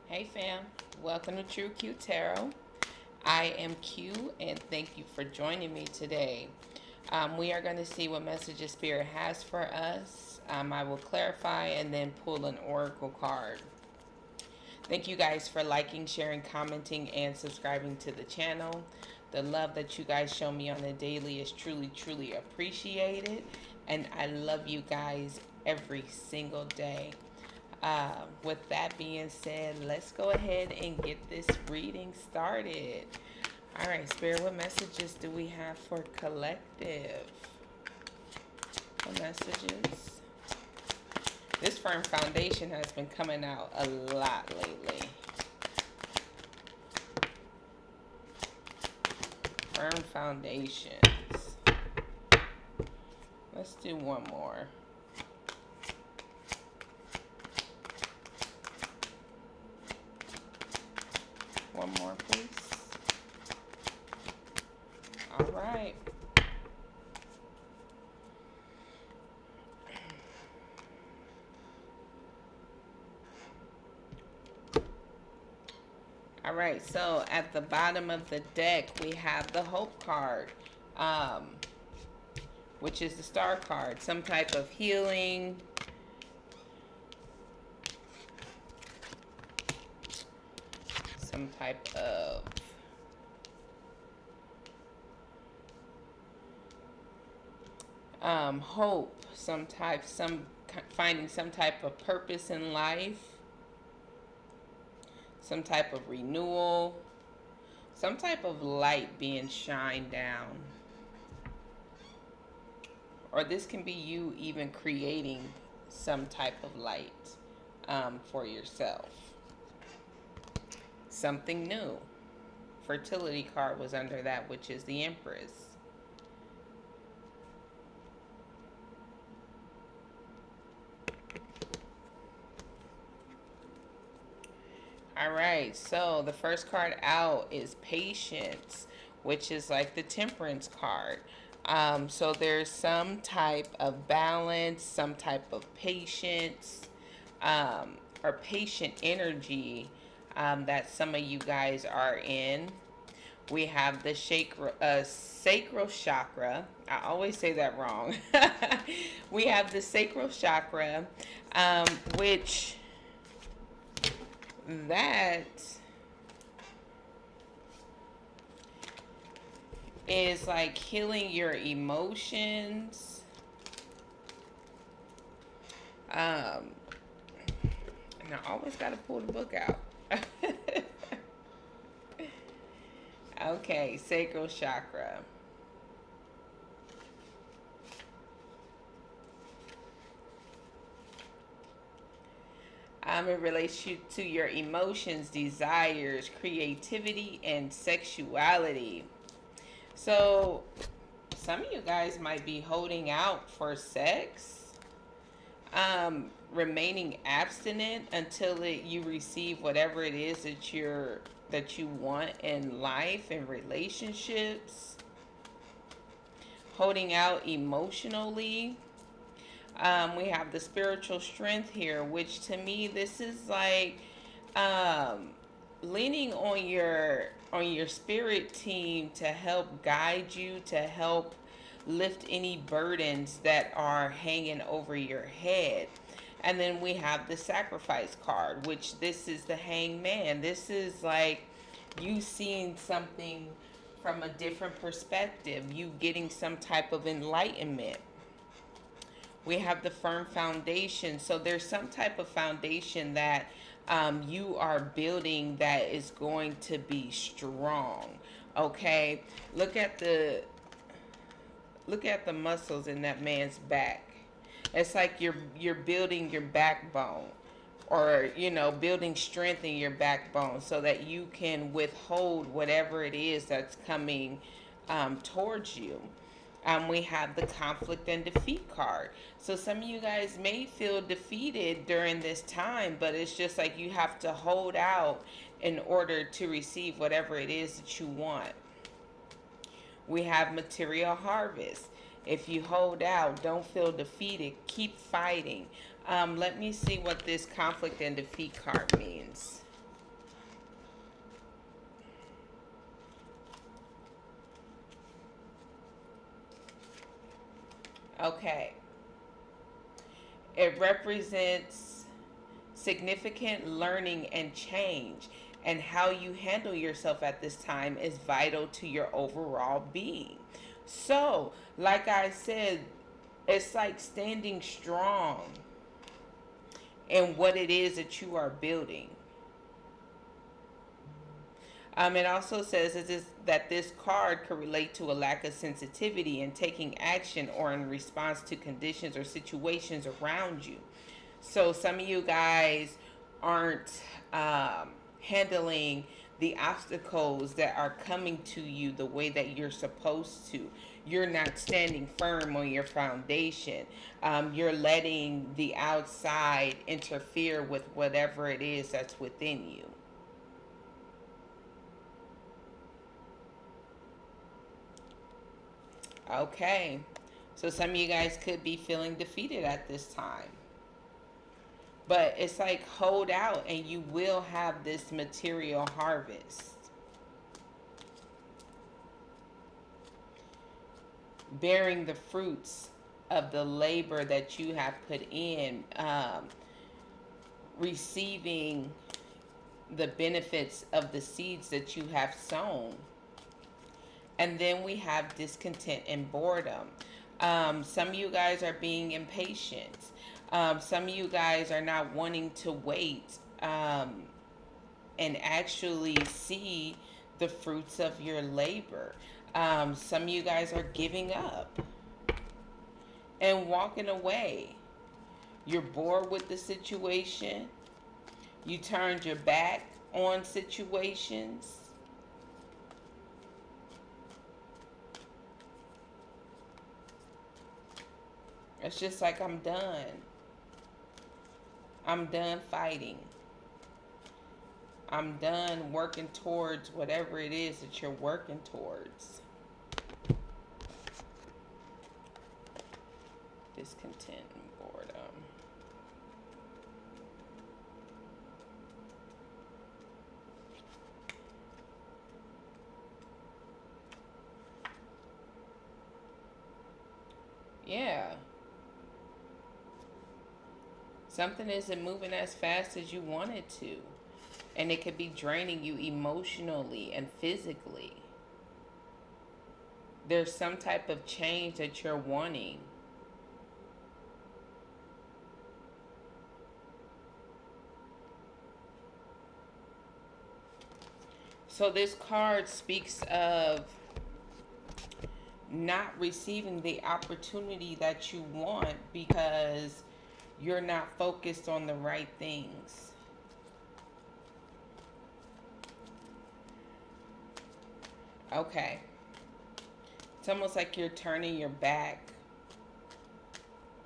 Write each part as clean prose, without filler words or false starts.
Hey fam, welcome to True Q Tarot. I am Q and thank you for joining me today. We are going to see what messages Spirit has for us. I will clarify and then pull an oracle card. Thank you guys for liking, sharing, commenting, and subscribing to the channel. The love that you guys show me on a daily is truly, truly appreciated. And I love you guys every single day. With that being said, let's go ahead and get this reading started. All right, Spirit, what messages do we have for collective? What messages? This firm foundation has been coming out a lot lately. Firm foundations. Let's do one more. One more, please. All right. All right, so at the bottom of the deck, we have the Hope card, which is the Star card. Some type of healing. Some type of hope. Finding some type of purpose in life. Some type of renewal, some type of light being shined down. Or this can be you even creating some type of light for yourself. Something new. Fertility card was under that, which is the Empress. All right, so the first card out is Patience, which is like the Temperance card. So there's some type of balance, some type of patience, or patient energy that some of you guys are in. We have the sacral chakra. I always say that wrong. We have the sacral chakra, which that is like healing your emotions. And I always got to pull the book out. Okay, sacral chakra. It relates you to your emotions, desires, creativity, and sexuality. So, some of you guys might be holding out for sex, remaining abstinent until you receive whatever it is that you want in life and relationships. Holding out emotionally. We have the spiritual strength here, which to me this is like leaning on your spirit team to help guide you, to help lift any burdens that are hanging over your head. And then we have the Sacrifice card, which this is the Hangman. This is like you seeing something from a different perspective, you getting some type of enlightenment. We have the Firm foundation. So there's some type of foundation that you are building that is going to be strong. Okay, look at the muscles in that man's back. It's like you're building your backbone, or building strength in your backbone so that you can withhold whatever it is that's coming towards you. We have the Conflict and Defeat card. So some of you guys may feel defeated during this time, but it's just like you have to hold out in order to receive whatever it is that you want. We have Material Harvest. If you hold out, don't feel defeated. Keep fighting. Let me see what this Conflict and Defeat card means. Okay. It represents significant learning and change, and how you handle yourself at this time is vital to your overall being. So, like I said, it's like standing strong in what it is that you are building. It also says that this card could relate to a lack of sensitivity in taking action or in response to conditions or situations around you. So some of you guys aren't handling the obstacles that are coming to you the way that you're supposed to. You're not standing firm on your foundation. You're letting the outside interfere with whatever it is that's within you. Okay. So some of you guys could be feeling defeated at this time. But it's like hold out and you will have this material harvest. Bearing the fruits of the labor that you have put in, receiving the benefits of the seeds that you have sown. And then we have discontent and boredom. Some of you guys are being impatient. Some of you guys are not wanting to wait and actually see the fruits of your labor. Some of you guys are giving up and walking away. You're bored with the situation. You turned your back on situations. It's just like, I'm done. I'm done fighting. I'm done working towards whatever it is that you're working towards. Discontent and boredom. Yeah. Something isn't moving as fast as you want it to. And it could be draining you emotionally and physically. There's some type of change that you're wanting. So this card speaks of not receiving the opportunity that you want because you're not focused on the right things. Okay. It's almost like you're turning your back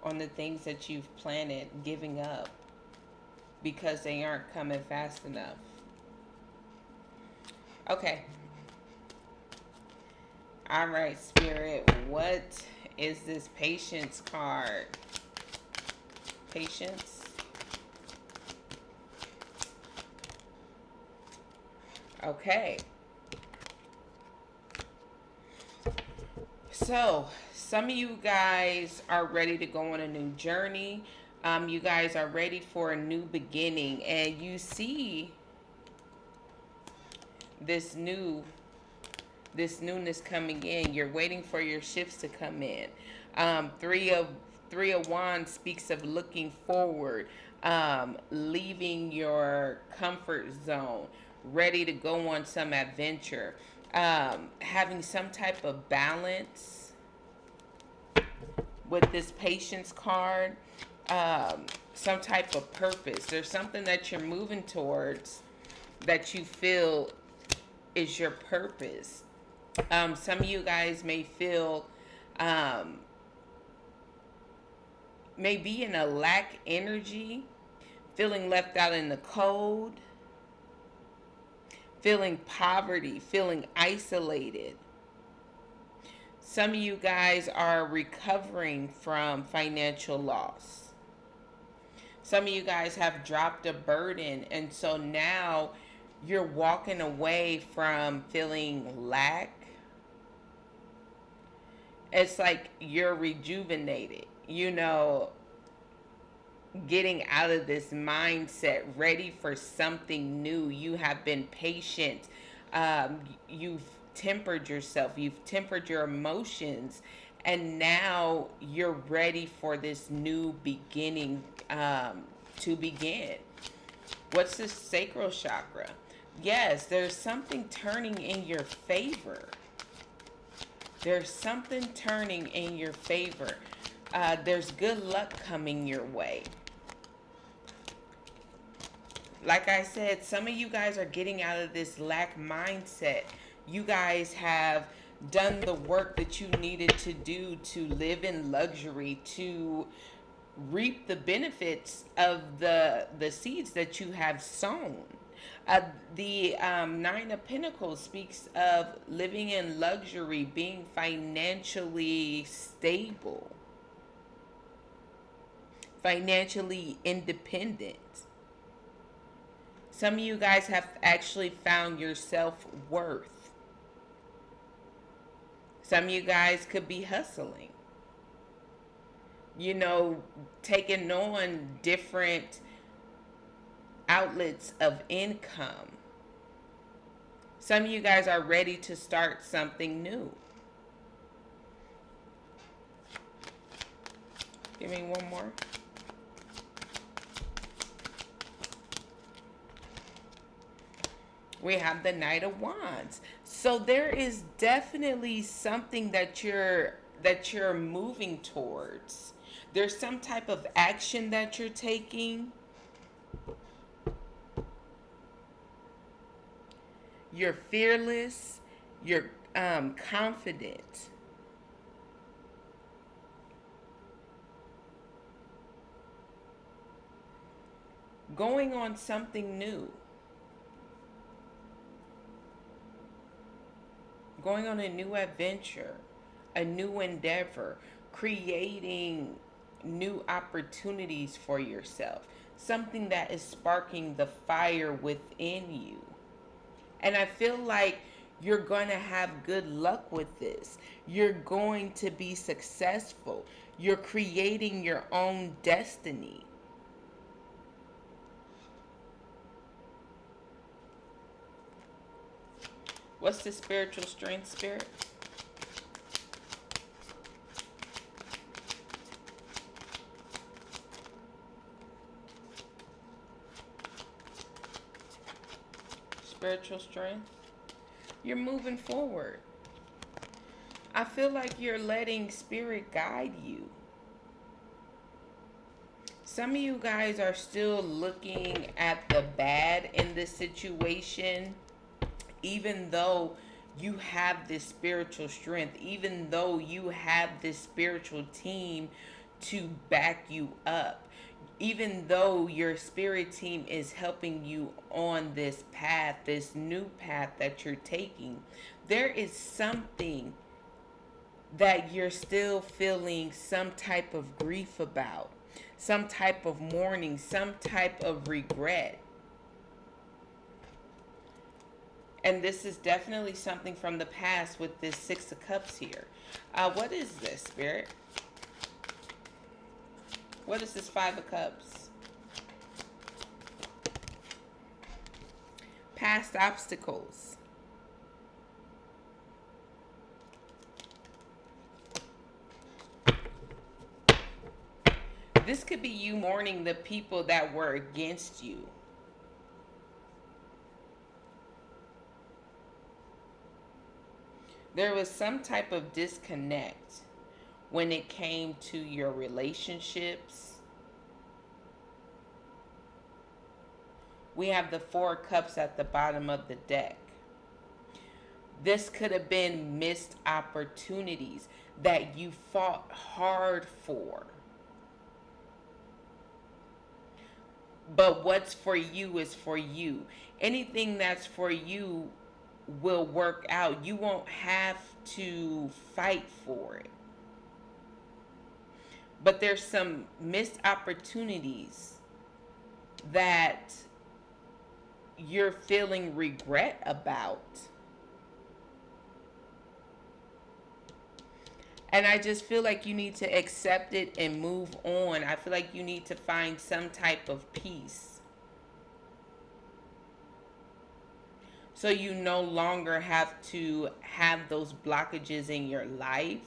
on the things that you've planted, giving up because they aren't coming fast enough. Okay. All right, Spirit. What is this patience card? Patience. Okay. So, some of you guys are ready to go on a new journey. You guys are ready for a new beginning, and you see this newness coming in. You're waiting for your shifts to come in. Three of Wands speaks of looking forward, leaving your comfort zone, ready to go on some adventure, having some type of balance with this patience card, some type of purpose. There's something that you're moving towards that you feel is your purpose. Some of you guys may feel, may be in a lack energy, feeling left out in the cold, feeling poverty, feeling isolated. Some of you guys are recovering from financial loss. Some of you guys have dropped a burden, and so now you're walking away from feeling lack It's like you're rejuvenated, getting out of this mindset, ready for something new. You have been patient. You've tempered yourself, you've tempered your emotions, and now you're ready for this new beginning to begin. What's the sacral chakra? Yes, there's something turning in your favor. There's something turning in your favor. There's good luck coming your way. Like I said, some of you guys are getting out of this lack mindset. You guys have done the work that you needed to do to live in luxury, to reap the benefits of the seeds that you have sown. The Nine of Pentacles speaks of living in luxury, being financially stable, financially independent. Some of you guys have actually found your self-worth. Some of you guys could be hustling, taking on different outlets of income. Some of you guys are ready to start something new. Give me one more. We have the Knight of Wands. So there is definitely something that you're moving towards. There's some type of action that you're taking. You're fearless. You're confident. Going on something new. Going on a new adventure, a new endeavor, creating new opportunities for yourself, something that is sparking the fire within you. And I feel like you're going to have good luck with this. You're going to be successful. You're creating your own destiny. What's the spiritual strength, Spirit? Spiritual strength. You're moving forward. I feel like you're letting Spirit guide you. Some of you guys are still looking at the bad in this situation, even though you have this spiritual strength, even though you have this spiritual team to back you up, even though your spirit team is helping you on this path, this new path that you're taking, there is something that you're still feeling some type of grief about, some type of mourning, some type of regret. And this is definitely something from the past with this Six of Cups here. What is this, Spirit? What is this Five of Cups? Past obstacles. This could be you mourning the people that were against you. There was some type of disconnect when it came to your relationships. We have the Four of Cups at the bottom of the deck. This could have been missed opportunities that you fought hard for. But what's for you is for you. Anything that's for you will work out. You won't have to fight for it. But there's some missed opportunities that you're feeling regret about. And I just feel like you need to accept it and move on. I feel like you need to find some type of peace. So you no longer have to have those blockages in your life.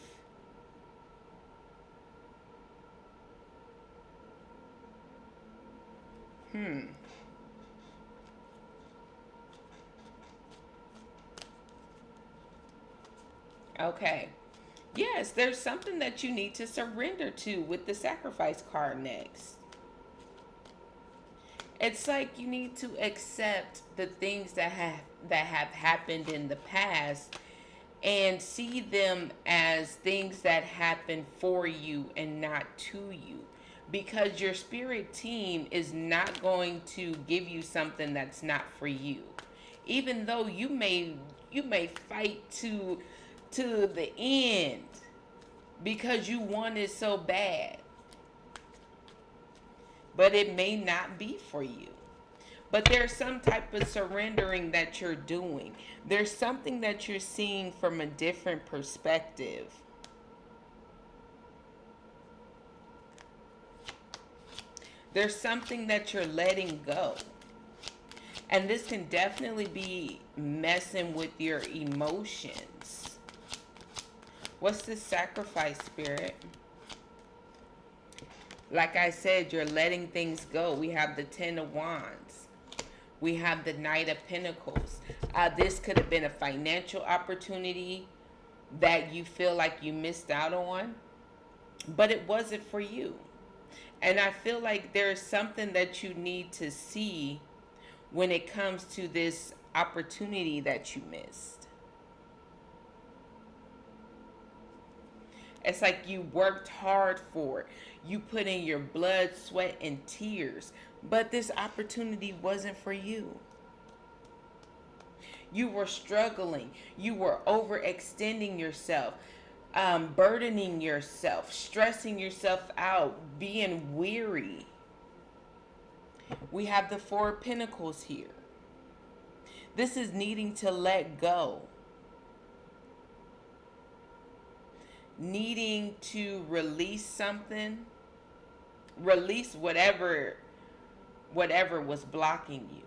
Hmm. Okay. Yes, there's something that you need to surrender to with the sacrifice card next. It's like you need to accept the things that have happened in the past and see them as things that happen for you and not to you, because your spirit team is not going to give you something that's not for you, even though you may fight to the end because you want it so bad, but it may not be for you. But there's some type of surrendering that you're doing. There's something that you're seeing from a different perspective. There's something that you're letting go. And this can definitely be messing with your emotions. What's this sacrifice, spirit? Like I said, you're letting things go. We have the Ten of Wands. We have the Knight of Pentacles. This could have been a financial opportunity that you feel like you missed out on, but it wasn't for you. And I feel like there's something that you need to see when it comes to this opportunity that you missed. It's like you worked hard for it. You put in your blood, sweat, and tears, but this opportunity wasn't for you. You were struggling. You were overextending yourself, burdening yourself, stressing yourself out, being weary. We have the Four of Pentacles here. This is needing to let go. Needing to release something. Release whatever was blocking you.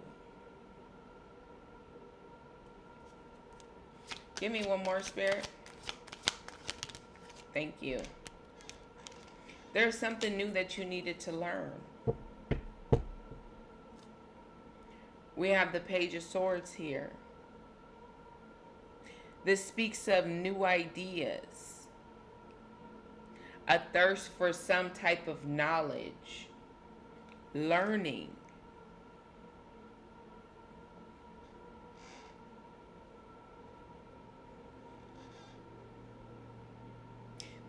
Give me one more, Spirit. Thank you. There's something new that you needed to learn. We have the Page of Swords here. This speaks of new ideas, a thirst for some type of knowledge, learning.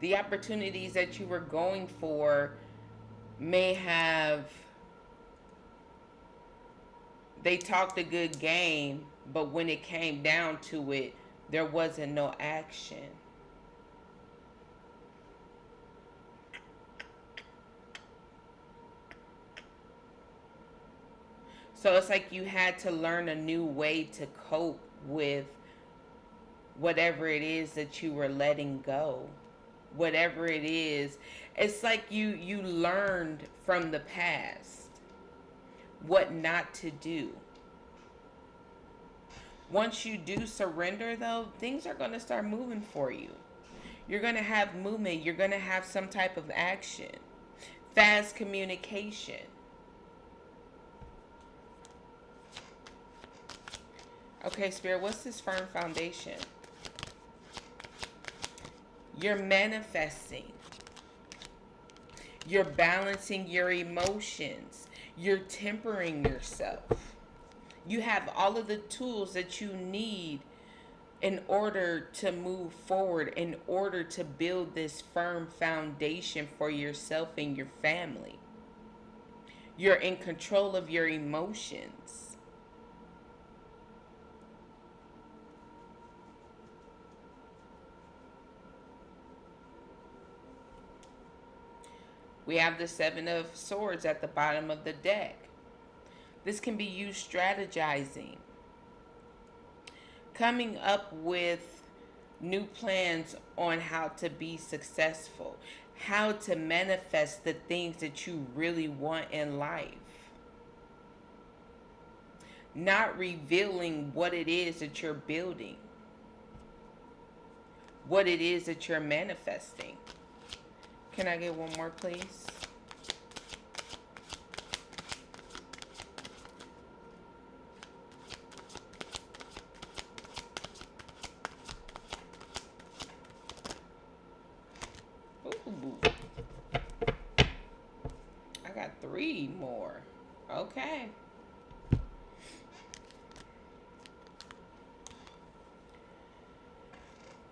The opportunities that you were going for may have, they talked a good game, but when it came down to it, there wasn't no action. So it's like you had to learn a new way to cope with whatever it is that you were letting go. Whatever it is, it's like you learned from the past what not to do. Once you do surrender, though, things are going to start moving for you. You're going to have movement. You're going to have some type of action. Fast communication. Okay, Spirit, what's this firm foundation? You're manifesting. You're balancing your emotions. You're tempering yourself. You have all of the tools that you need in order to move forward, in order to build this firm foundation for yourself and your family. You're in control of your emotions. We have the Seven of Swords at the bottom of the deck. This can be used strategizing, coming up with new plans on how to be successful, how to manifest the things that you really want in life. Not revealing what it is that you're building, what it is that you're manifesting. Can I get one more, please? Ooh, I got 3 more. Okay.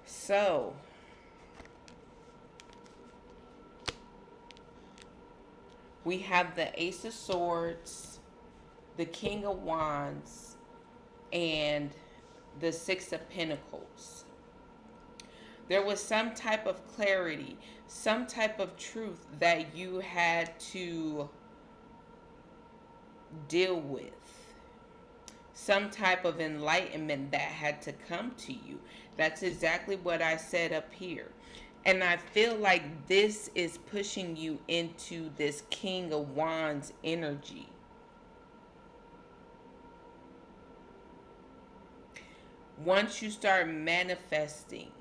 So, we have the Ace of Swords, the King of Wands, and the Six of Pentacles. There was some type of clarity, some type of truth that you had to deal with, some type of enlightenment that had to come to you. That's exactly what I said up here. And I feel like this is pushing you into this King of Wands energy. Once you start manifesting,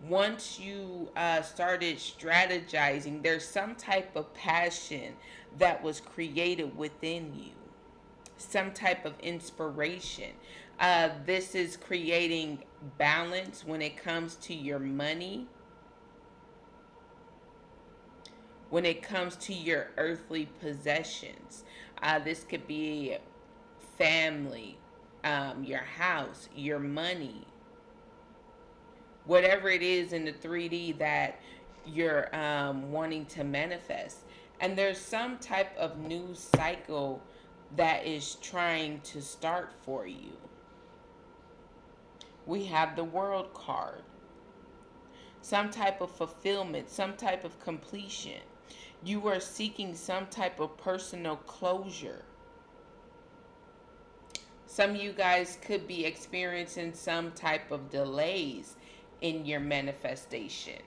once you started strategizing, there's some type of passion that was created within you, some type of inspiration. This is creating balance when it comes to your money, when it comes to your earthly possessions. This could be family, your house, your money, whatever it is in the 3D that you're wanting to manifest. And there's some type of new cycle that is trying to start for you. We have the World card. Some type of fulfillment, some type of completion. You are seeking some type of personal closure. Some of you guys could be experiencing some type of delays in your manifestation,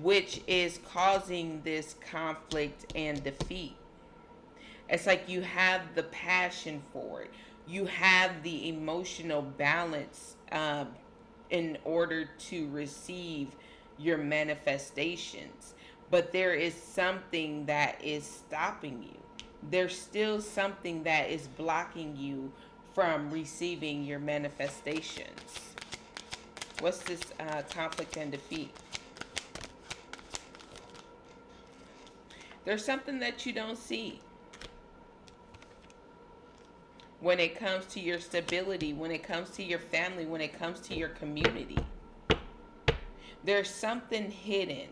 which is causing this conflict and defeat. It's like you have the passion for it. You have the emotional balance in order to receive your manifestations. But there is something that is stopping you. There's still something that is blocking you from receiving your manifestations. What's this conflict and defeat? There's something that you don't see when it comes to your stability, when it comes to your family, when it comes to your community. There's something hidden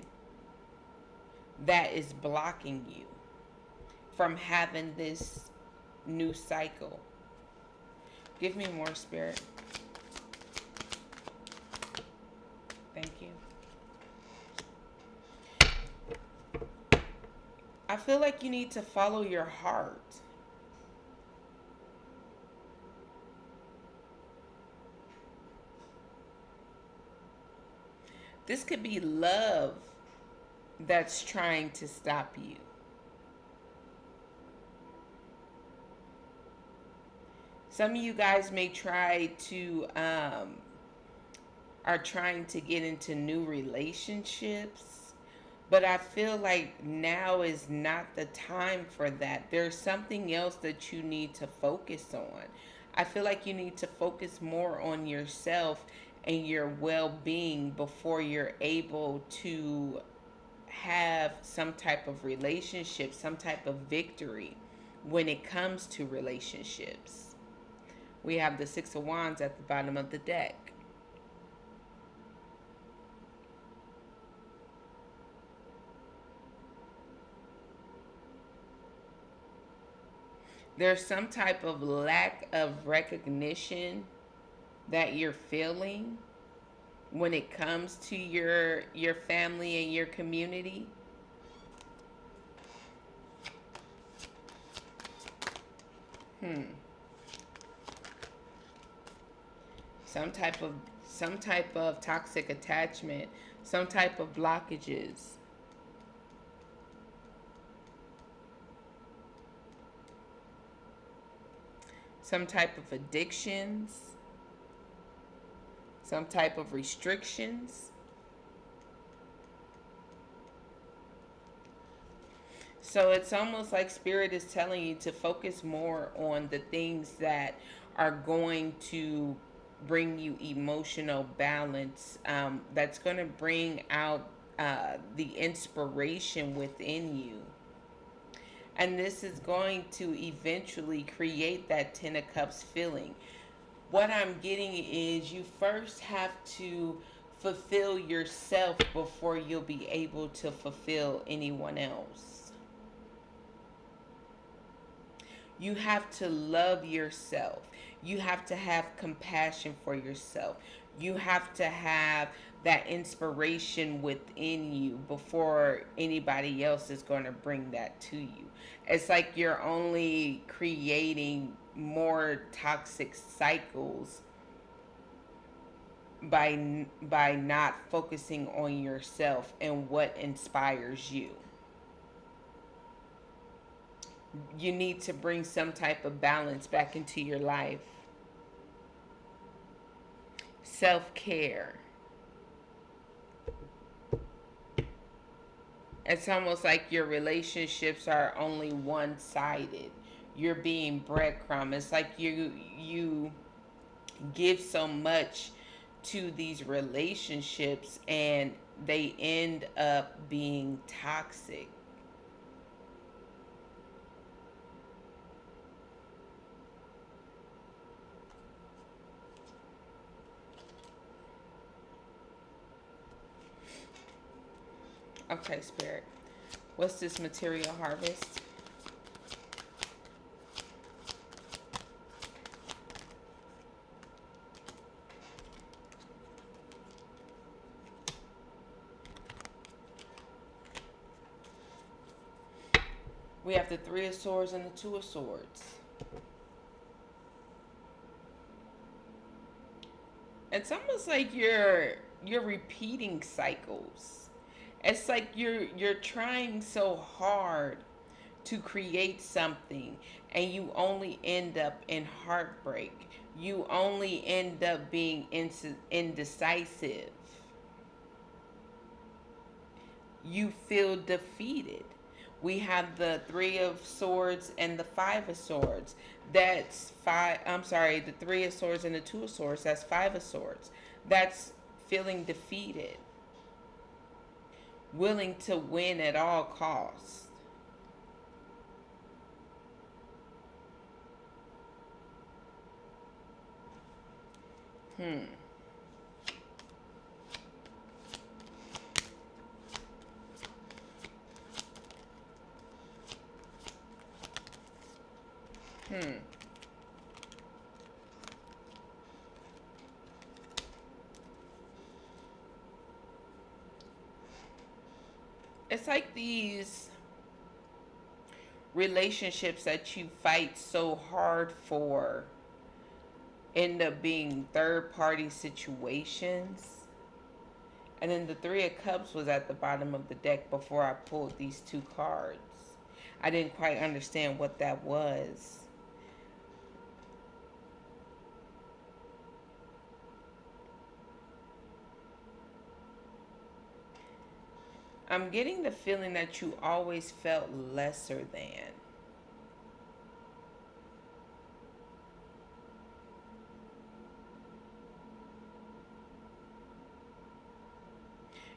that is blocking you from having this new cycle. Give me more, Spirit. Thank you. I feel like you need to follow your heart. This could be love that's trying to stop you. Some of you guys may try to, are trying to get into new relationships, but I feel like now is not the time for that. There's something else that you need to focus on. I feel like you need to focus more on yourself and your well-being before you're able to have some type of relationship, some type of victory when it comes to relationships. We have the Six of Wands at the bottom of the deck. There's some type of lack of recognition that you're feeling when it comes to your family and your community. Some type of some type of toxic attachment, some type of blockages, some type of addictions, some type of restrictions. So it's almost like Spirit is telling you to focus more on the things that are going to bring you emotional balance, that's going to bring out the inspiration within you. And this is going to eventually create that Ten of Cups feeling. What I'm getting is you first have to fulfill yourself before you'll be able to fulfill anyone else. You have to love yourself. You have to have compassion for yourself. You have to have that inspiration within you before anybody else is going to bring that to you. It's like you're only creating more toxic cycles by not focusing on yourself and what inspires you. You need to bring some type of balance back into your life. Self-care. It's almost like your relationships are only one-sided. You're being breadcrumb. It's like you give so much to these relationships and they end up being toxic. Okay, Spirit. What's this material harvest? We have the Three of Swords and the Two of Swords. It's almost like you're repeating cycles. It's like you're trying so hard to create something and you only end up in heartbreak. You only end up being indecisive. You feel defeated. We have the Three of Swords and the Five of Swords. That's five. I'm sorry, the Three of Swords and the Two of Swords. That's Five of Swords. That's feeling defeated, willing to win at all costs. Hmm. Hmm. It's like these relationships that you fight so hard for end up being third party situations. And then the Three of Cups was at the bottom of the deck before I pulled these two cards. I didn't quite understand what that was. I'm getting the feeling that you always felt lesser than.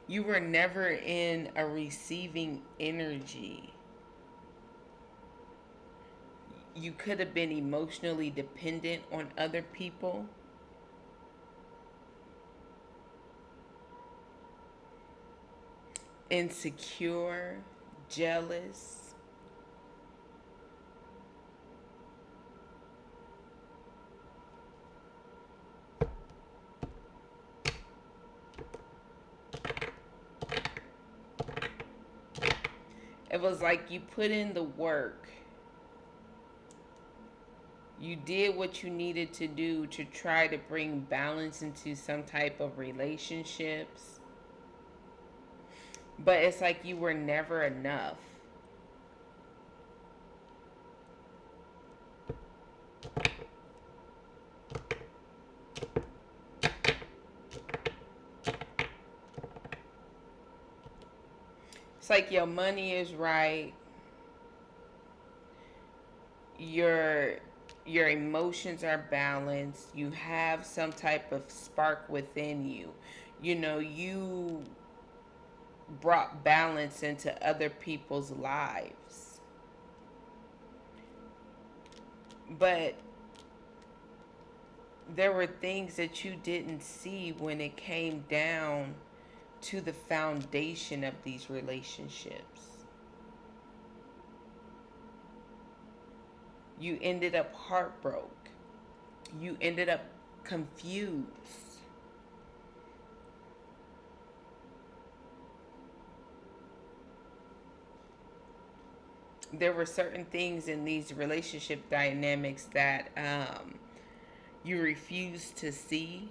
You were never in a receiving energy. You could have been emotionally dependent on other people. Insecure, jealous. It was like you put in the work. You did what you needed to do to try to bring balance into some type of relationships, but it's like you were never enough. It's like your money is right, your your emotions are balanced, you have some type of spark within you. You brought balance into other people's lives. But there were things that you didn't see when it came down to the foundation of these relationships. You ended up heartbroken. You ended up confused. There were certain things in these relationship dynamics that you refused to see,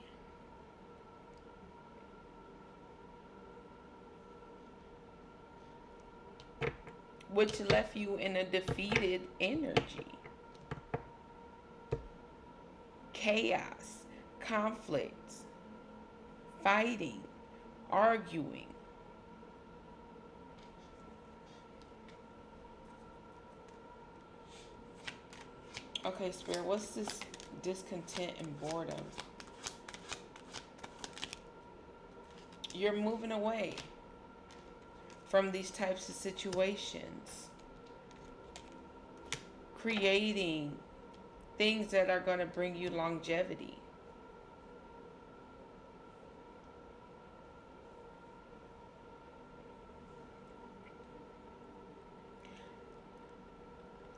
which left you in a defeated energy. Chaos, conflict, fighting, arguing. Okay, Spirit, what's this discontent and boredom? You're moving away from these types of situations, creating things that are going to bring you longevity.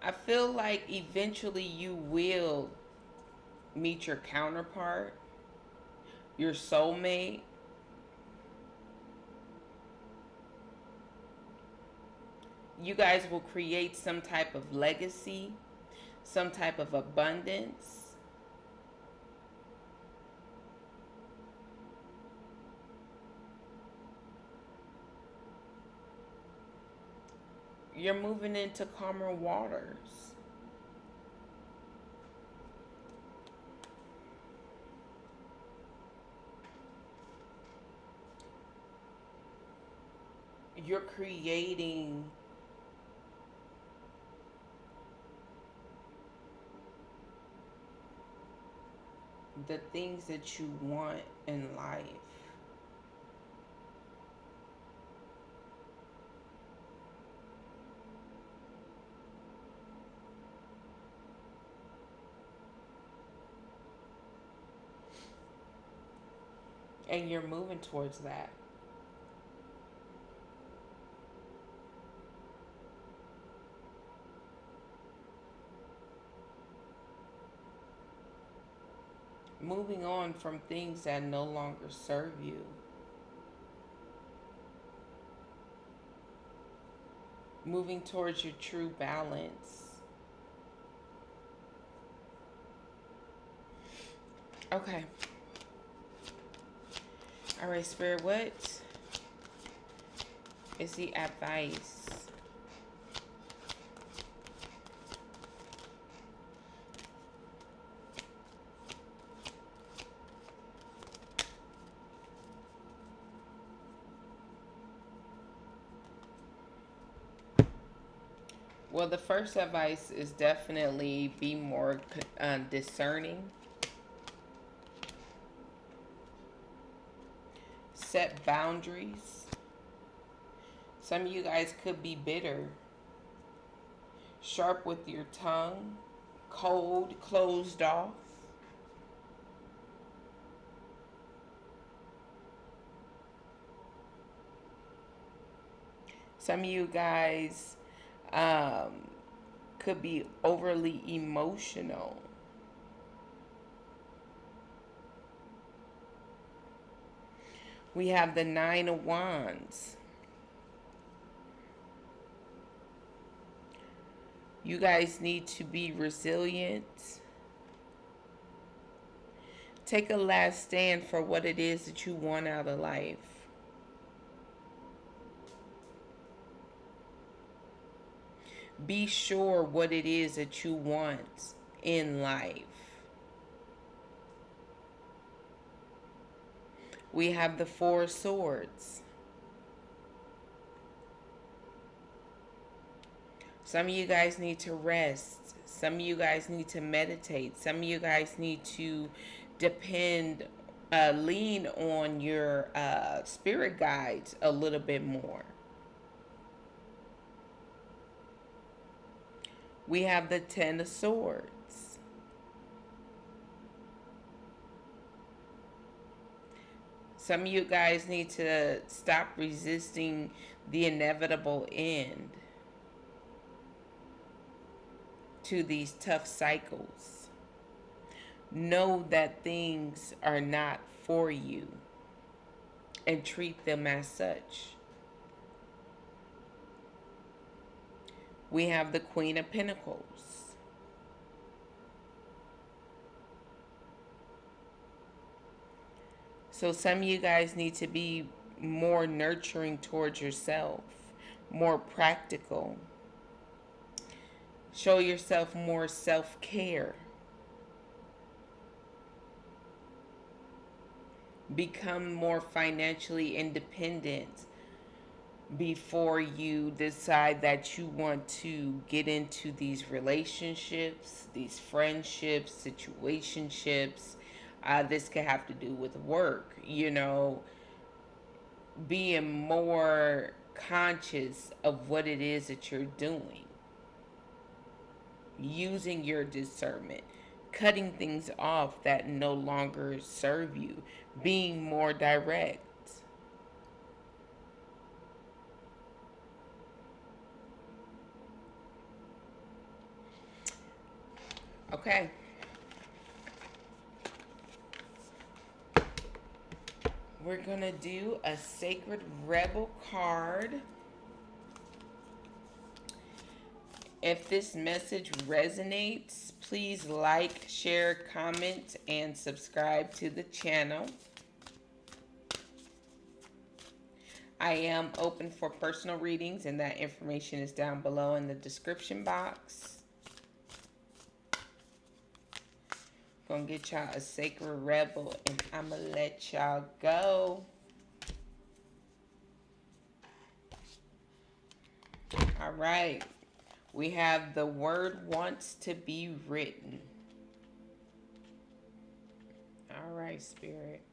I feel like eventually you will meet your counterpart, your soulmate. You guys will create some type of legacy, some type of abundance. You're moving into calmer waters. You're creating the things that you want in life. And you're moving towards that. Moving on from things that no longer serve you. Moving towards your true balance. Okay. All right, Spirit, what is the advice? Well, the first advice is definitely be more discerning. Set boundaries. Some of you guys could be bitter, sharp with your tongue, cold, closed off. Some of you guys could be overly emotional. We have the Nine of Wands. You guys need to be resilient. Take a last stand for what it is that you want out of life. Be sure what it is that you want in life. We have the Four Swords. Some of you guys need to rest. Some of you guys need to meditate. Some of you guys need to depend, lean on your spirit guides a little bit more. We have the Ten of Swords. Some of you guys need to stop resisting the inevitable end to these tough cycles. Know that things are not for you and treat them as such. We have the Queen of Pentacles. So some of you guys need to be more nurturing towards yourself, more practical. Show yourself more self-care. Become more financially independent before you decide that you want to get into these relationships, these friendships, situationships. This could have to do with work, being more conscious of what it is that you're doing, using your discernment, cutting things off that no longer serve you, being more direct. Okay. We're going to do a Sacred Rebel card. If this message resonates, please like, share, comment, and subscribe to the channel. I am open for personal readings, and that information is down below in the description box. Gonna get y'all a Sacred Rebel, and I'm gonna let y'all go. All right. We have the word wants to be written. All right, Spirit.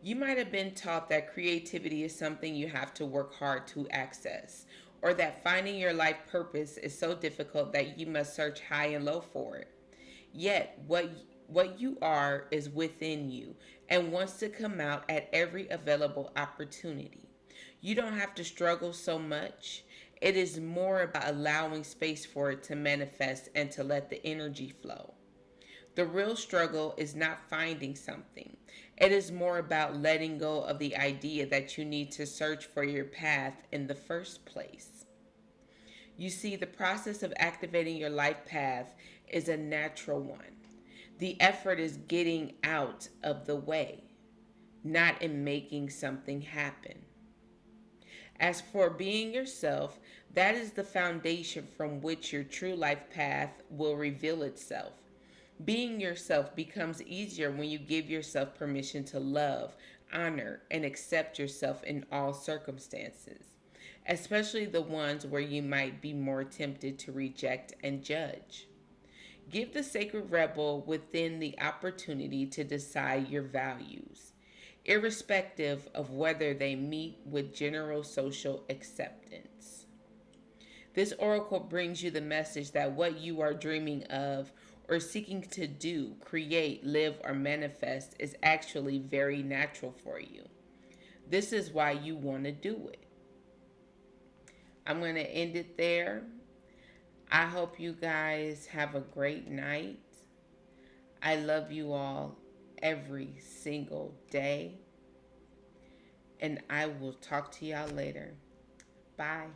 You might have been taught that creativity is something you have to work hard to access, or that finding your life purpose is so difficult that you must search high and low for it. Yet, what you are is within you and wants to come out at every available opportunity. You don't have to struggle so much. It is more about allowing space for it to manifest and to let the energy flow. The real struggle is not finding something. It is more about letting go of the idea that you need to search for your path in the first place. You see, the process of activating your life path is a natural one. The effort is getting out of the way, not in making something happen. As for being yourself, that is the foundation from which your true life path will reveal itself. Being yourself becomes easier when you give yourself permission to love, honor, and accept yourself in all circumstances, especially the ones where you might be more tempted to reject and judge. Give the Sacred Rebel within the opportunity to decide your values, irrespective of whether they meet with general social acceptance. This oracle brings you the message that what you are dreaming of or seeking to do, create, live, or manifest is actually very natural for you. This is why you want to do it. I'm going to end it there. I hope you guys have a great night. I love you all every single day. and I will talk to y'all later. Bye.